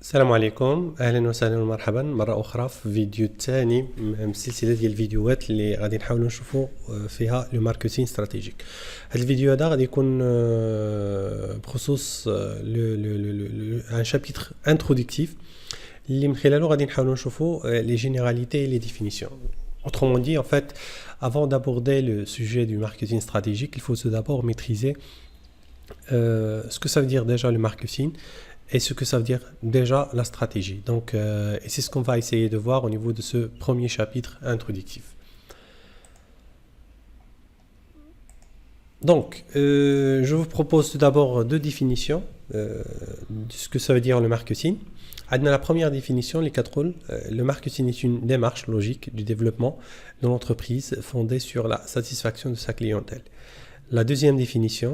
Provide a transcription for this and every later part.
السلام عليكم، اهلا وسهلا ومرحبا مره اخرى في فيديو تاني من سلسله ديال الفيديوهات اللي غادي نحاولوا نشوفوا فيها لو ماركتينغ استراتيجيك. هذا الفيديو هذا غادي يكون بخصوص ان شابيتر انترودكتيف اللي من خلاله غادي نحاولوا نشوفوا les généralités et les définitions. Autrement dit, en fait, avant d'aborder le sujet du marketing stratégique, il faut tout d'abord maîtriser ce que ça veut dire déjà le marketing et ce que ça veut dire déjà la stratégie. Donc, et c'est ce qu'on va essayer de voir au niveau de ce premier chapitre introductif. Donc, je vous propose tout d'abord deux définitions de ce que ça veut dire le marketing. Dans la première définition, les quatre rôles, le marketing est une démarche logique du développement de l'entreprise fondée sur la satisfaction de sa clientèle. La deuxième définition,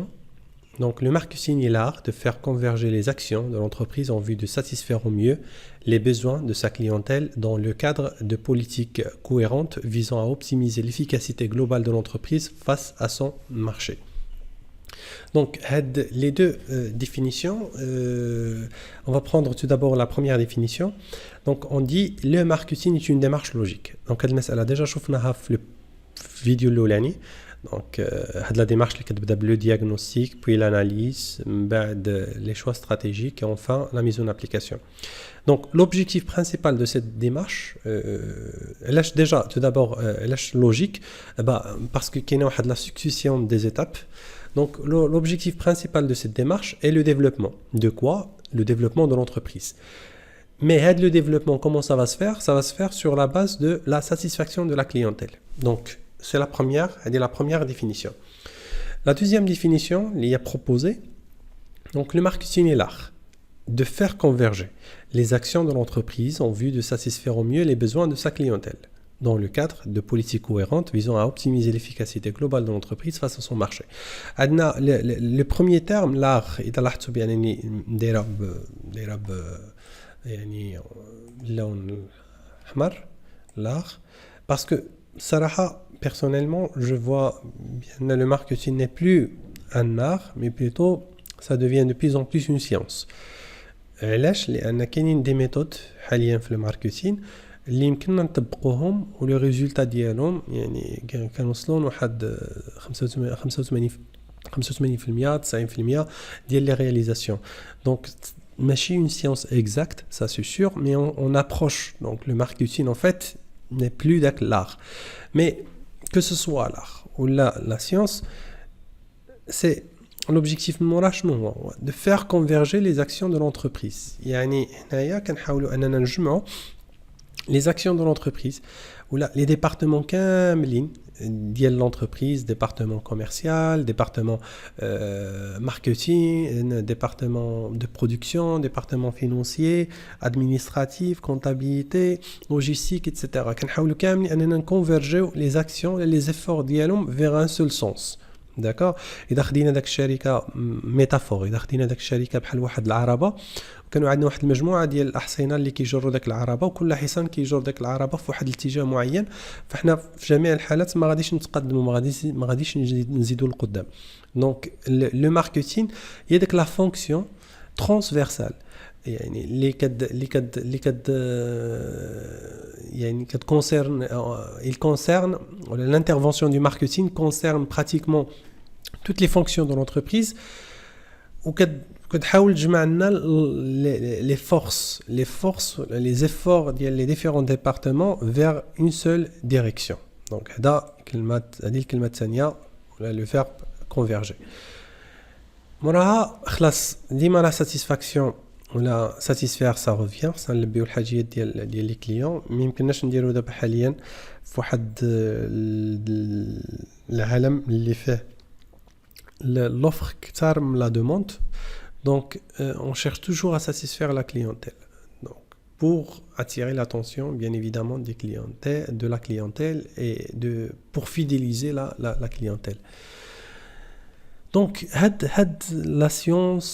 donc le marketing est l'art de faire converger les actions de l'entreprise en vue de satisfaire au mieux les besoins de sa clientèle dans le cadre de politiques cohérentes visant à optimiser l'efficacité globale de l'entreprise face à son marché. Donc, les deux définitions, on va prendre tout d'abord la première définition. Donc, on dit le marketing est une démarche logique. Donc, elle a déjà شفناها في الفيديو الأولاني. Donc, la démarche qui est le diagnostic, puis l'analyse, les choix stratégiques et enfin la mise en application. Donc, l'objectif principal de cette démarche, elle est déjà tout d'abord elle est logique, parce qu'il y a la succession des étapes. Donc, l'objectif principal de cette démarche est le développement. De quoi? Le développement de l'entreprise. Mais le développement, comment ça va se faire? Ça va se faire sur la base de la satisfaction de la clientèle. Donc, c'est la première définition. La deuxième définition, il y a proposé, donc le marketing est l'art de faire converger les actions de l'entreprise en vue de satisfaire au mieux les besoins de sa clientèle, dans le cadre de politiques cohérentes visant à optimiser l'efficacité globale de l'entreprise face à son marché. Le premier terme, l'art, est à l'art l'art, parce que Saraha, personnellement, je vois bien le marketing n'est plus un art, mais plutôt ça devient de plus en plus une science. علاش؟ لأن كاينين des méthodes حاليا في الماركتين اللي يمكننا نطبقوهم ولي ريزولتا ديالهم يعني كنوصلوا لواحد 85% 90% ديال لي رياليزاسيون. دونك ماشي une science exacte, ça c'est sûr, mais on approche. Donc le marketing en fait n'est plus l'art. Mais que ce soit l'art ou la science, c'est l'objectif de faire converger les actions de l'entreprise. يعني هنايا كنحاولوا اننا نجمعوا les actions de l'entreprise ou les départements كاملين ديال l'entreprise, département commercial, département marketing, département de production, département financier, administratif, comptabilité, logistique, etc. كنحاولوا كاملين اننا نكونفيرجيو les actions et les efforts ديالهم vers un seul sens. داكور؟ اذا خدينا داك الشركه ميتافور، اذا خدينا داك الشركه بحال واحد العربه وكانوا عندنا واحد المجموعه ديال الاحصنه اللي كيجروا داك العربه وكل حصان كيجر داك العربه في واحد الاتجاه معين، فاحنا في جميع الحالات ما غاديش نتقدموا، ما غاديش نزيدوا لقدام. دونك لو ماركتين هي داك لا فونكسيون ترانسفيرسال يعني اللي كد يعني concerne il concerne l'intervention du marketing concerne pratiquement toutes les fonctions de l'entreprise وكتحاول تجمع لنا les forces les efforts ديال les différents départements vers une seule direction. donc هذه الكلمه الثانيه ولا le verbe converger. موراها خلاص ديما la satisfaction ولا satisfaire ça revient سنلبيو الحاجيات ديال لي كليون. ما يمكنناش نديرو دابا حاليا في واحد العالم اللي فيه l'offre كتار من la demande. donc on cherche toujours à satisfaire la clientèle, donc pour attirer l'attention bien évidemment de la clientèle et pour fidéliser la clientèle. Donc, la science,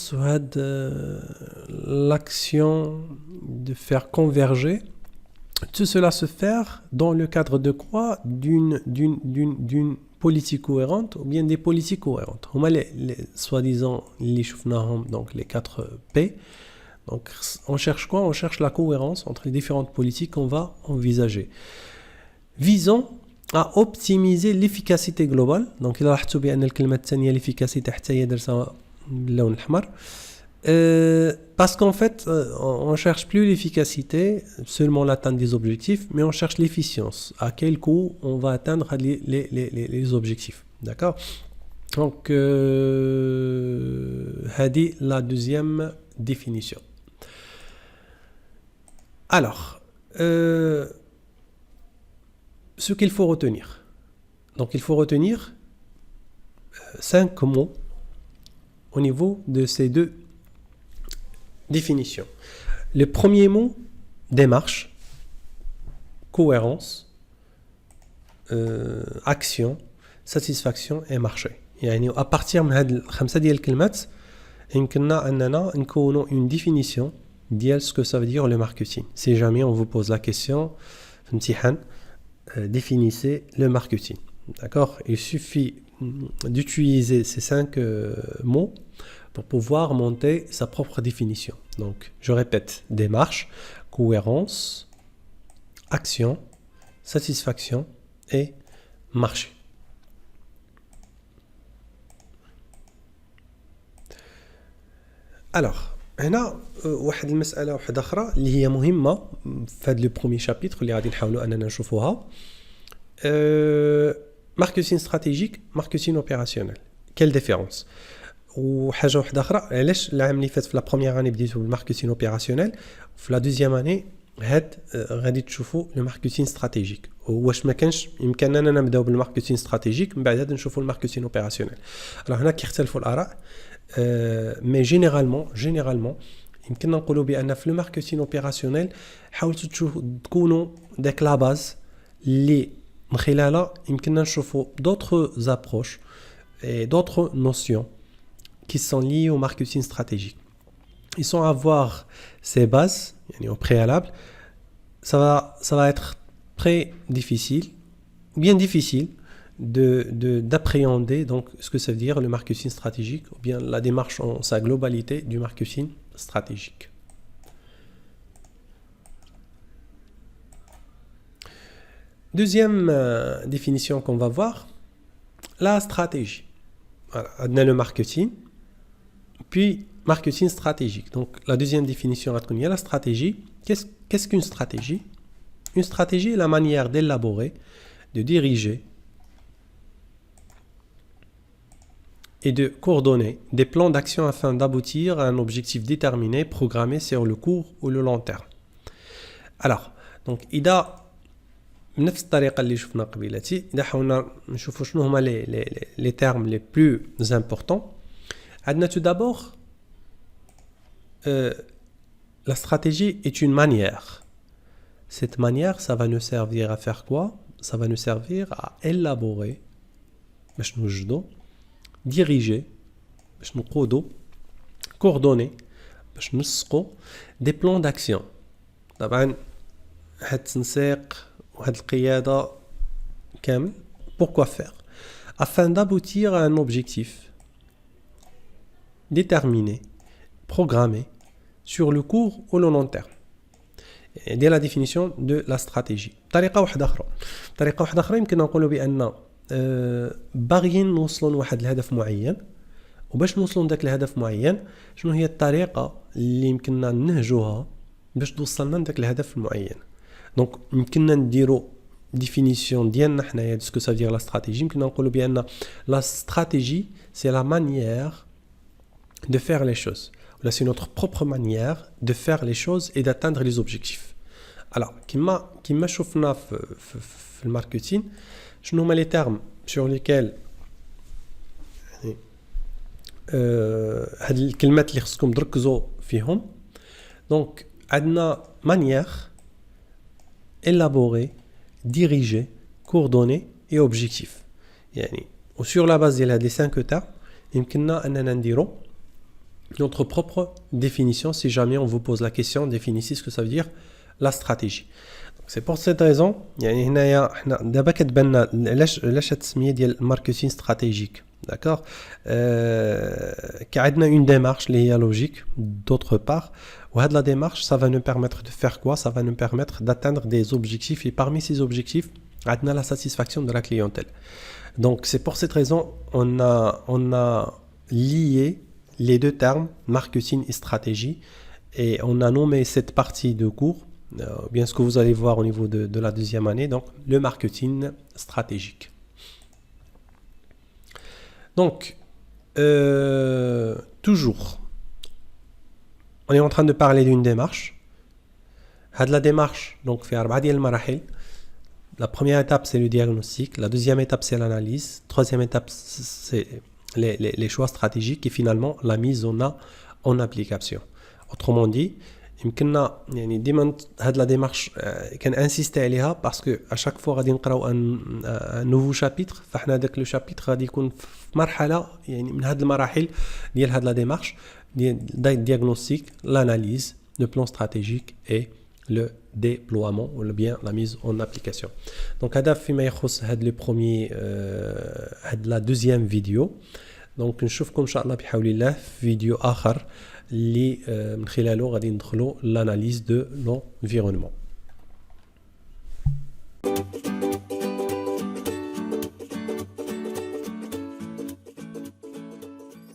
l'action de faire converger, tout cela se fait dans le cadre de quoi? D'une politique cohérente ou bien des politiques cohérentes. Les soi-disant, donc les 4 P. Donc, on cherche quoi? On cherche la cohérence entre les différentes politiques qu'on va envisager, visant à optimiser l'efficacité globale. Donc, il a لاحظتوا بأن الكلمة الثانية l'efficacité حتى هي درسها باللون الأحمر. Parce qu'en fait, on ne cherche plus l'efficacité, seulement l'atteinte des objectifs, mais on cherche l'efficience. À quel coût on va atteindre les objectifs. D'accord? Donc, c'est la deuxième définition. Alors, ce qu'il faut retenir. Donc, il faut retenir 5 mots au niveau de ces deux définitions. Le premier mot, démarche, cohérence, action, satisfaction et marché. يعني à partir من هاد الخمسة ديال الكلمات يمكننا أننا نكونوا une définition ديال ce que ça veut dire le marketing. Si jamais on vous pose la question في امتحان, définissez le marketing. D'accord? Il suffit d'utiliser ces 5 mots pour pouvoir monter sa propre définition. Donc, je répète, démarche, cohérence, action, satisfaction et marché. Alors, هنا واحد المسألة واحدة أخرى اللي هي مهمة في هذا لو بروميي شابيتر اللي غادي نحاولوا أننا نشوفوها. ماركتينغ استراتيجيك ماركتينغ اوبيراسيونيل. كيل ديفيرونس؟ وحاجه واحده اخرى، علاش العام اللي فات في لا بروميير اني بديتو بالماركتينغ اوبيراسيونيل، في لا دوزيام اني غادي تشوفوا لو ماركتينغ استراتيجيك. واش ما كانش يمكننا اننا نبداو بالماركتينغ استراتيجيك من بعد هذا نشوفوا الماركتينغ اوبيراسيونيل؟ راه هنا كيختلفوا الاراء، مي جينيرالمون يمكننا نقولوا بان في لو ماركتينغ اوبيراسيونيل حاولتوا تكونوا داك لا باز اللي من خلالها يمكننا نشوفوا d'autres approches et d'autres notions qui sont liées au marketing stratégique. Ils sont à voir ces bases au préalable. Ça va être très difficile, bien difficile d'appréhender donc ce que ça veut dire le marketing stratégique ou bien la démarche en sa globalité du marketing stratégique. Deuxième définition qu'on va voir, la stratégie. Voilà, on a le marketing, puis marketing stratégique. Donc la deuxième définition, il y a la stratégie. Qu'est-ce qu'une stratégie? Une stratégie est la manière d'élaborer, de diriger et de coordonner des plans d'action afin d'aboutir à un objectif déterminé, programmé sur le court ou le long terme. Alors, donc إذا بنفس الطريقه اللي شفنا قبيلتي، اذا حاولنا نشوفوا شنو هما لي termes les plus importants. عندنا tout d'abord la stratégie est une manière. Cette manière, ça va nous servir à faire quoi? Ça va nous servir à élaborer, باش نوجدوا، diriger باش نقودوا، coordonner باش نسقوا des plans d'action. طبعا هاد التنسيق وهاد القيادة كامل pourquoi faire? Afin d'aboutir à un objectif déterminé, programmé sur le court ou le long terme. دي la définition de la stratégie. طريقة واحدة أخرى يمكن نقولوا بأن باغيين نوصلوا لواحد الهدف معين، وباش نوصلوا لذاك الهدف معين شنو هي الطريقة اللي يمكننا نهجوها باش توصلنا لذاك الهدف المعين. دونك يمكننا نديروا définition ديالنا حنايا de ce que ça veut dire la stratégie. يمكننا نقولوا بأن la stratégie c'est la manière de faire les choses. Là, c'est notre propre manière de faire les choses et d'atteindre les objectifs. Alors, كما شفنا في الماركتين، شنو هما les termes sur lesquels هاد الكلمات اللي خصكم تركزوا فيهم. دونك عندنا manière, élaborer, diriger, coordonner et objectif. يعني sur la base ديال هاد les 5 termes يمكننا اننا نديروا notre propre définition. Si jamais on vous pose la question, définissez ce que ça veut dire la stratégie. Donc, c'est pour cette raison يعني هنايا حنا دابا كتبان علاش التسميه ديال الماركتين استراتيجيك. d'accord. كعندنا une démarche اللي هي logique d'autre part, La démarche, ça va nous permettre de faire quoi? Ça va nous permettre d'atteindre des objectifs. Et parmi ces objectifs, on a la satisfaction de la clientèle. Donc, c'est pour cette raison on a lié les deux termes, marketing et stratégie. Et on a nommé cette partie de cours, bien ce que vous allez voir au niveau de la deuxième année, donc le marketing stratégique. Donc, toujours, on est en train de parler d'une démarche. La démarche, donc, fait la première étape, c'est le diagnostic. La deuxième étape, c'est l'analyse. Troisième étape, c'est les choix stratégiques. Et finalement, la mise en application. Autrement dit, يمكننا يعني ديما هاد لا ديمارش كان انسيستي عليها باسكو اشاك فوا غادي نقراو ان نوفو شابيتر فاحنا داك لو شابيتر غادي يكون في مرحله يعني من هاد المراحل ديال هاد لا ديمارش ديال الدياغنوستيك لاناليز لو بلان ستراتيجيك اي le déploiement ou bien la mise en application. Donc هذا فيما يخص هاد لو بروميي هاد لا دوزيام فيديو. دونك نشوفكم ان شاء الله بحول الله في فيديو اخر اللي من خلاله غادي ندخلوا l'analyse de l'environnement.